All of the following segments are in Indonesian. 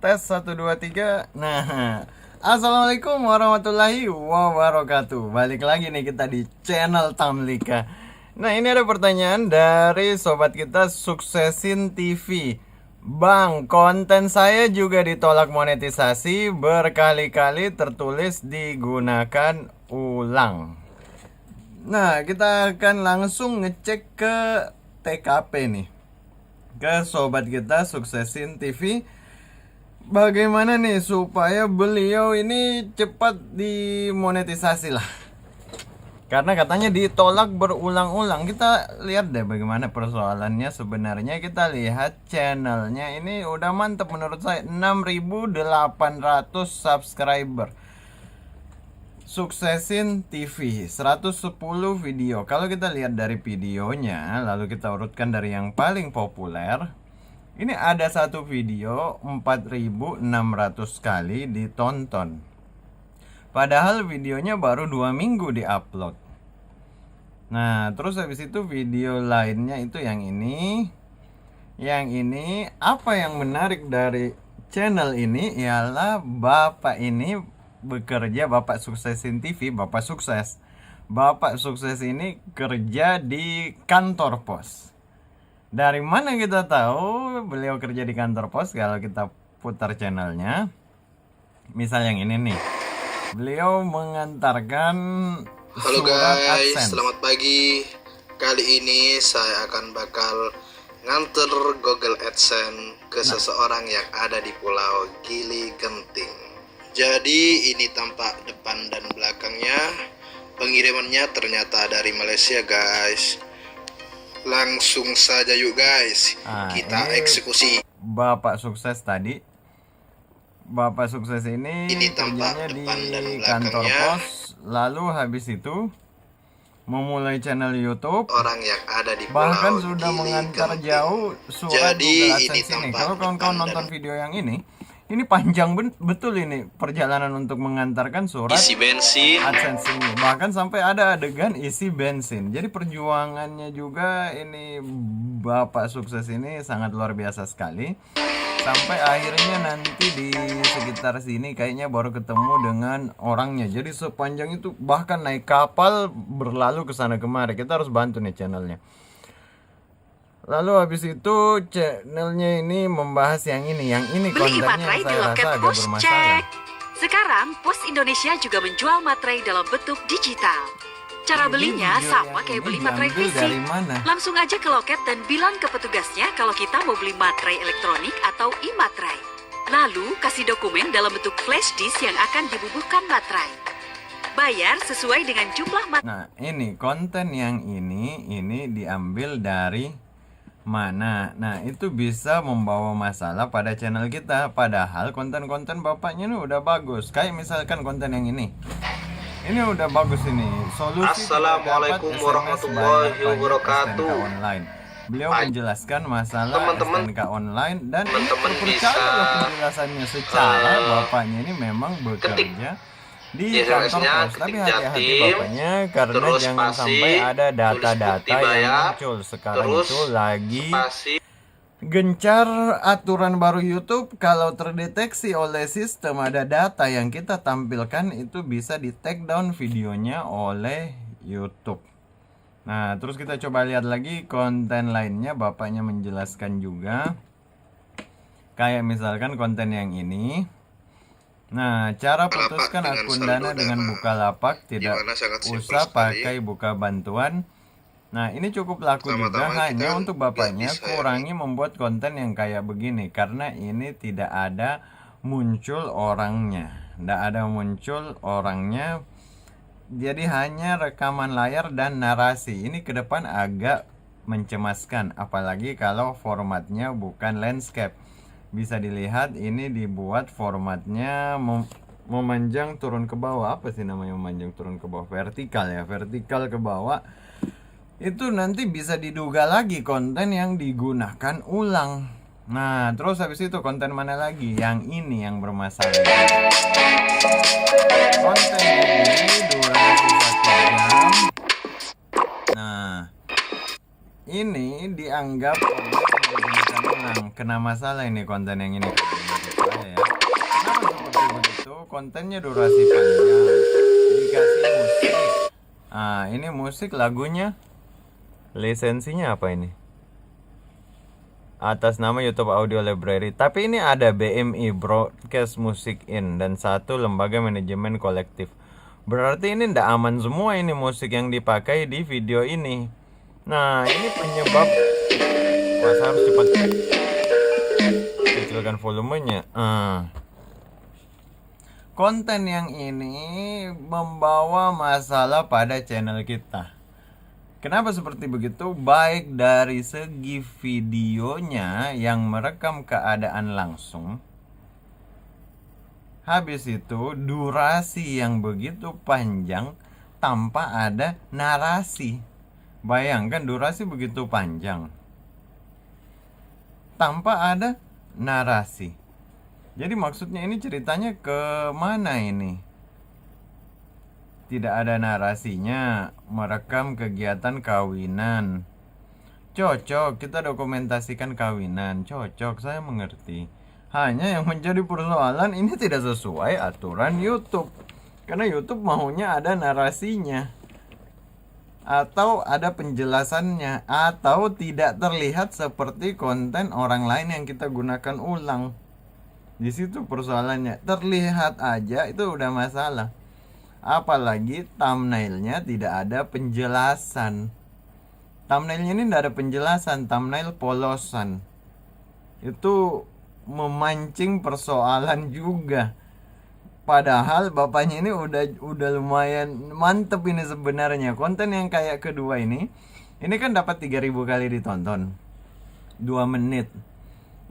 tes 1 2 3. Nah, assalamualaikum warahmatullahi wabarakatuh. Balik lagi nih kita di channel Tamlika. Nah, ini ada pertanyaan dari sobat kita Suksesin TV. Bang, konten saya juga ditolak monetisasi, berkali-kali tertulis digunakan ulang. Nah, kita akan langsung ngecek ke TKP nih, ke sobat kita Suksesin TV. Bagaimana nih supaya beliau ini cepat dimonetisasi lah, karena katanya ditolak berulang-ulang. Kita lihat deh bagaimana persoalannya sebenarnya. Kita lihat channelnya ini udah mantep menurut saya, 6.800 subscriber. Suksesin TV 110 video. Kalau kita lihat dari videonya, lalu kita urutkan dari yang paling populer, ini ada satu video 4.600 kali ditonton. Padahal videonya baru 2 minggu diupload. Nah, terus habis itu video lainnya itu yang ini. Yang ini, apa yang menarik dari channel ini ialah bapak ini bekerja, Bapak Suksesin TV, Bapak Sukses. Bapak Sukses ini kerja di kantor pos. Dari mana kita tahu beliau kerja di kantor pos? Kalau kita putar channelnya, misal yang ini nih, beliau mengantarkan Halo surat guys, AdSense. selamat pagi. Kali ini saya akan bakal nganter Google AdSense ke seseorang yang ada di Pulau Gili Genting. Jadi ini tampak depan dan belakangnya. Pengirimannya ternyata dari Malaysia guys. Langsung saja yuk guys, kita Ini eksekusi. Bapak Sukses tadi. Bapak Sukses ini kerjanya di kantor pos, lalu habis itu memulai channel YouTube. Orang yang ada di Bahkan Pulau sudah Gili mengantar Genting. jauh surat Jadi, Google ini AdSense ini. tampak Kalau kawan-kawan depan nonton dan video yang ini panjang betul ini perjalanan untuk mengantarkan surat isi bensin. AdSense ini. Bahkan sampai ada adegan isi bensin. Jadi perjuangannya juga ini Bapak Sukses ini sangat luar biasa sekali. Sampai akhirnya nanti di sekitar sini kayaknya baru ketemu dengan orangnya. Jadi sepanjang itu bahkan naik kapal berlalu ke sana kemari. Kita harus bantu nih channelnya. Lalu habis itu channelnya ini membahas yang ini. Yang ini Beli kontennya materai yang di saya loket rasa agak Pos bermasalah. Cek. Sekarang Pos Indonesia juga menjual materai dalam bentuk digital. Cara Ini belinya video sama yang kayak ini beli materai diambil fisik. dari mana? Langsung aja ke loket dan bilang ke petugasnya kalau kita mau beli materai elektronik atau e-materai. Lalu kasih dokumen dalam bentuk flash disk yang akan dibubuhkan materai. Bayar sesuai dengan jumlah materai. Nah, ini konten yang ini diambil dari mana? Nah, itu bisa membawa masalah pada channel kita. Padahal konten-konten bapaknya ini udah bagus. Kayak misalkan konten yang ini. Ini udah bagus ini. Solusi Assalamualaikum warahmatullahi wabarakatuh. STNK online. Beliau menjelaskan masalah Teman-teman, STNK online dan teman-teman percaya loh bisa, penjelasannya secara bapaknya ini memang bekerja di kantor SMS-nya, pos. Tapi ketik hati-hati Jatim, bapaknya, karena terus jangan spasi, sampai ada tulis data-data bukti yang bayar, muncul. Sekarang terus itu lagi spasi. gencar aturan baru YouTube. Kalau terdeteksi oleh sistem ada data yang kita tampilkan, itu bisa di take down videonya oleh YouTube. Nah, terus kita coba lihat lagi konten lainnya. Bapaknya menjelaskan juga, kayak misalkan konten yang ini. Nah, cara putuskan dengan akun saldo Dana dengan Dana. Bukalapak, tidak Gimana, sangat simpel usah sekali. pakai buka bantuan. Nah, ini cukup laku juga. Pertama-tama Hanya kita untuk bapaknya nggak bisa kurangi membuat konten yang kayak begini, karena ini tidak ada muncul orangnya. Tidak ada muncul orangnya. Jadi hanya rekaman layar dan narasi. Ini ke depan agak mencemaskan, apalagi kalau formatnya bukan landscape. Bisa dilihat ini dibuat formatnya memanjang turun ke bawah. Apa sih namanya memanjang turun ke bawah? Vertikal ya, vertikal ke bawah. Itu nanti bisa diduga lagi konten yang digunakan ulang. Nah, terus habis itu konten mana lagi? Yang ini yang bermasalah. Konten ini durasi 1 jam. Nah, ini dianggap konten yang digunakan ulang. Kena masalah ini konten yang ini. saya ya. Kenapa seperti begitu? Kontennya durasi panjang, dikasih musik. Ini musik lagunya. Lisensinya apa ini? Atas nama YouTube Audio Library. Tapi ini ada BMI, Broadcast Music In, dan satu lembaga manajemen kolektif. Berarti ini ndak aman semua ini musik yang dipakai di video ini. Nah, ini penyebab. Wah, saya harus cepat kecilkan volumenya. Konten yang ini membawa masalah pada channel kita. Kenapa seperti begitu? Baik dari segi videonya yang merekam keadaan langsung. Habis itu durasi yang begitu panjang tanpa ada narasi. Bayangkan durasi begitu panjang tanpa ada narasi. Jadi maksudnya ini ceritanya ke mana ini? Tidak ada narasinya, merekam kegiatan kawinan. Cocok, kita dokumentasikan kawinan. Cocok, saya mengerti. Hanya yang menjadi persoalan ini tidak sesuai aturan YouTube. Karena YouTube maunya ada narasinya. Atau ada penjelasannya. Atau tidak terlihat seperti konten orang lain yang kita gunakan ulang. Di situ persoalannya. Terlihat aja itu udah masalah. Apalagi thumbnailnya tidak ada penjelasan. Thumbnailnya ini tidak ada penjelasan, thumbnail polosan. Itu memancing persoalan juga. Padahal bapaknya ini udah lumayan mantep ini sebenarnya. Konten yang kayak kedua ini kan dapat 3.000 kali ditonton 2 menit.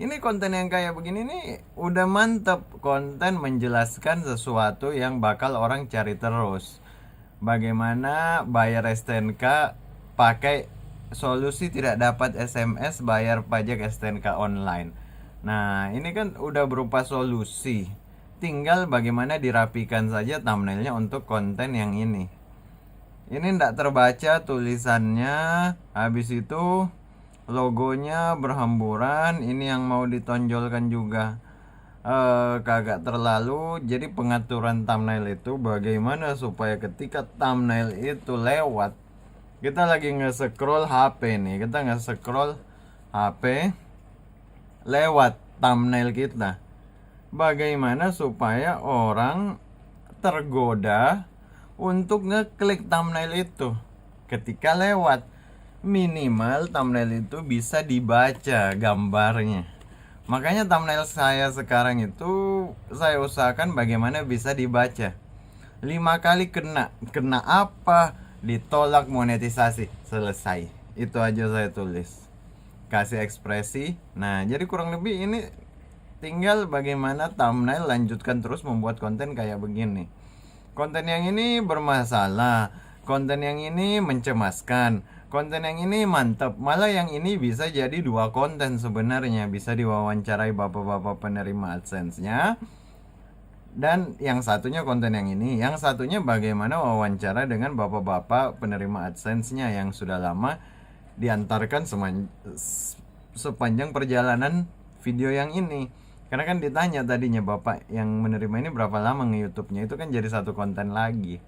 Ini konten yang kayak begini nih udah mantep. Konten menjelaskan sesuatu yang bakal orang cari terus. Bagaimana bayar STNK pakai solusi tidak dapat SMS bayar pajak STNK online. Nah, ini kan udah berupa solusi. Tinggal bagaimana dirapikan saja thumbnailnya untuk konten yang ini. Ini ndak terbaca tulisannya. Habis itu logonya berhamburan. Ini yang mau ditonjolkan juga kagak terlalu. Jadi pengaturan thumbnail itu bagaimana supaya ketika thumbnail itu lewat, kita lagi nge-scroll HP nih, kita nge-scroll HP lewat thumbnail kita. Bagaimana supaya orang tergoda untuk ngeklik thumbnail itu ketika lewat. Minimal thumbnail itu bisa dibaca gambarnya. Makanya thumbnail saya sekarang itu saya usahakan bagaimana bisa dibaca. 5 kali kena apa? Ditolak monetisasi. Selesai. Itu aja saya tulis. Kasih ekspresi. Nah, jadi kurang lebih ini tinggal bagaimana thumbnail lanjutkan terus membuat konten kayak begini. Konten yang ini bermasalah, konten yang ini mencemaskan, konten yang ini mantap. Malah yang ini bisa jadi 2 konten sebenarnya. Bisa diwawancarai bapak-bapak penerima AdSense-nya. Dan yang satunya konten yang ini. Yang satunya bagaimana wawancara dengan bapak-bapak penerima AdSense-nya yang sudah lama diantarkan sepanjang perjalanan video yang ini. Karena kan ditanya tadinya bapak yang menerima ini berapa lama nge-YouTube-nya, itu kan jadi satu konten lagi.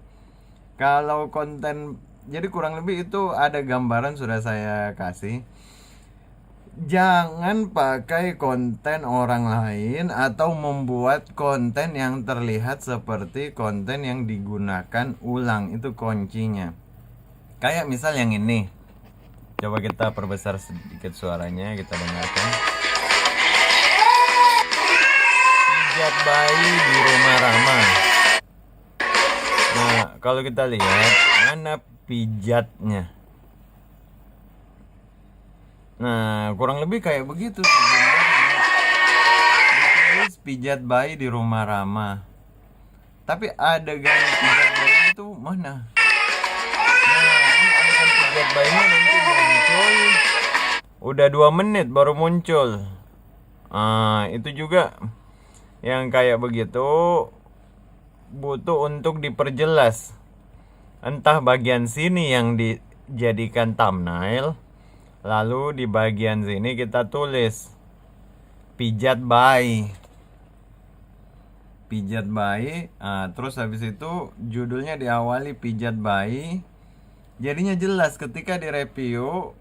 Kalau konten, jadi kurang lebih itu ada gambaran sudah saya kasih. Jangan pakai konten orang lain atau membuat konten yang terlihat seperti konten yang digunakan ulang, itu kuncinya. Kayak misal yang ini. Coba kita perbesar sedikit suaranya, kita dengarkan. Pijat bayi di rumah Rama. Nah, kalau kita lihat mana pijatnya. Nah, kurang lebih kayak begitu sebenarnya. Ditulis pijat bayi di rumah Rama. Tapi adegan pijat bayi itu mana? Nah, ini adegan pijat bayinya nanti muncul. Udah 2 menit baru muncul. Itu juga yang kayak begitu butuh untuk diperjelas. Entah bagian sini yang dijadikan thumbnail, lalu di bagian sini kita tulis pijat bayi. pijat bayi. Terus habis itu judulnya diawali pijat bayi. Jadinya jelas ketika di review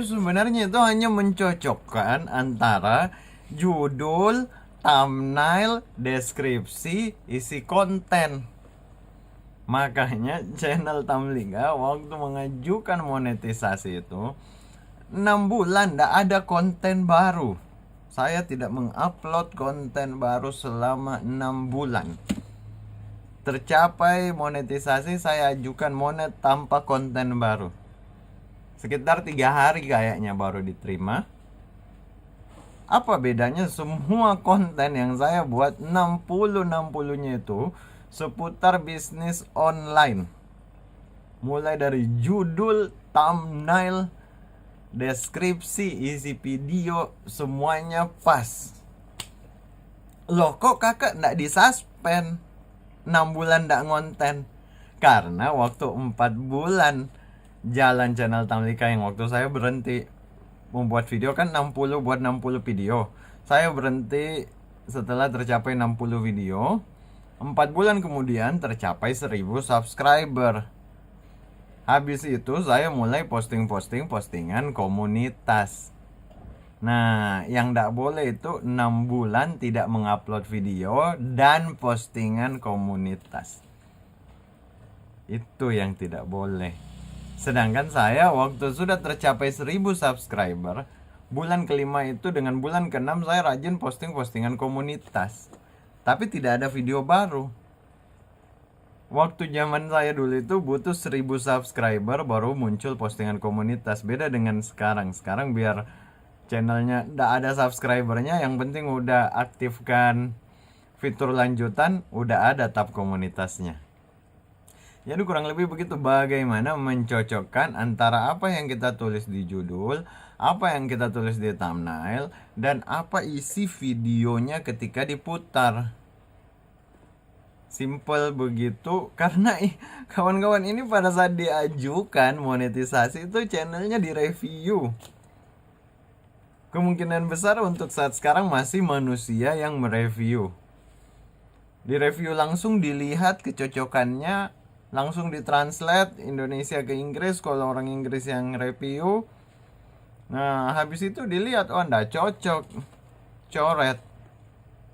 sebenarnya itu hanya mencocokkan antara judul, thumbnail, deskripsi, isi konten. Makanya channel Tamlika waktu mengajukan monetisasi itu 6 bulan tidak ada konten baru. Saya tidak mengupload konten baru selama 6 bulan. Tercapai monetisasi, saya ajukan monet tanpa konten baru. Sekitar 3 hari kayaknya baru diterima. Apa bedanya? Semua konten yang saya buat 60-nya itu seputar bisnis online. Mulai dari judul, thumbnail, deskripsi, isi video, semuanya pas. Loh kok kakak ndak disuspend 6 bulan ndak ngonten? Karena waktu 4 bulan jalan channel Tamlika yang waktu saya berhenti membuat video kan 60 buat 60 video. Saya berhenti setelah tercapai 60 video. 4 bulan kemudian tercapai 1000 subscriber. Habis itu saya mulai postingan komunitas. Nah, yang tidak boleh itu 6 bulan tidak mengupload video dan postingan komunitas. Itu yang tidak boleh. Sedangkan saya waktu sudah tercapai 1000 subscriber, bulan kelima itu dengan bulan ke-6 saya rajin postingan komunitas. Tapi tidak ada video baru. Waktu zaman saya dulu itu butuh 1000 subscriber baru muncul postingan komunitas. Beda dengan sekarang. Sekarang biar channelnya tidak ada subscribernya, yang penting udah aktifkan fitur lanjutan, udah ada tab komunitasnya. Jadi kurang lebih begitu bagaimana mencocokkan antara apa yang kita tulis di judul, apa yang kita tulis di thumbnail, dan apa isi videonya ketika diputar. Simple begitu. Karena kawan-kawan ini pada saat diajukan monetisasi itu channelnya direview. Kemungkinan besar untuk saat sekarang masih manusia yang mereview. Direview langsung, dilihat kecocokannya, langsung ditranslate Indonesia ke Inggris kalau orang Inggris yang review. Nah, habis itu dilihat, oh ndak cocok, coret.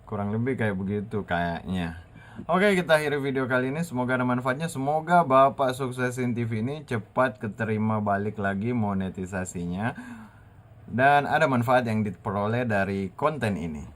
Kurang lebih kayak begitu kayaknya. Oke, kita akhiri video kali ini. Semoga ada manfaatnya. Semoga Bapak Suksesin TV ini cepat keterima balik lagi monetisasinya, dan ada manfaat yang diperoleh dari konten ini.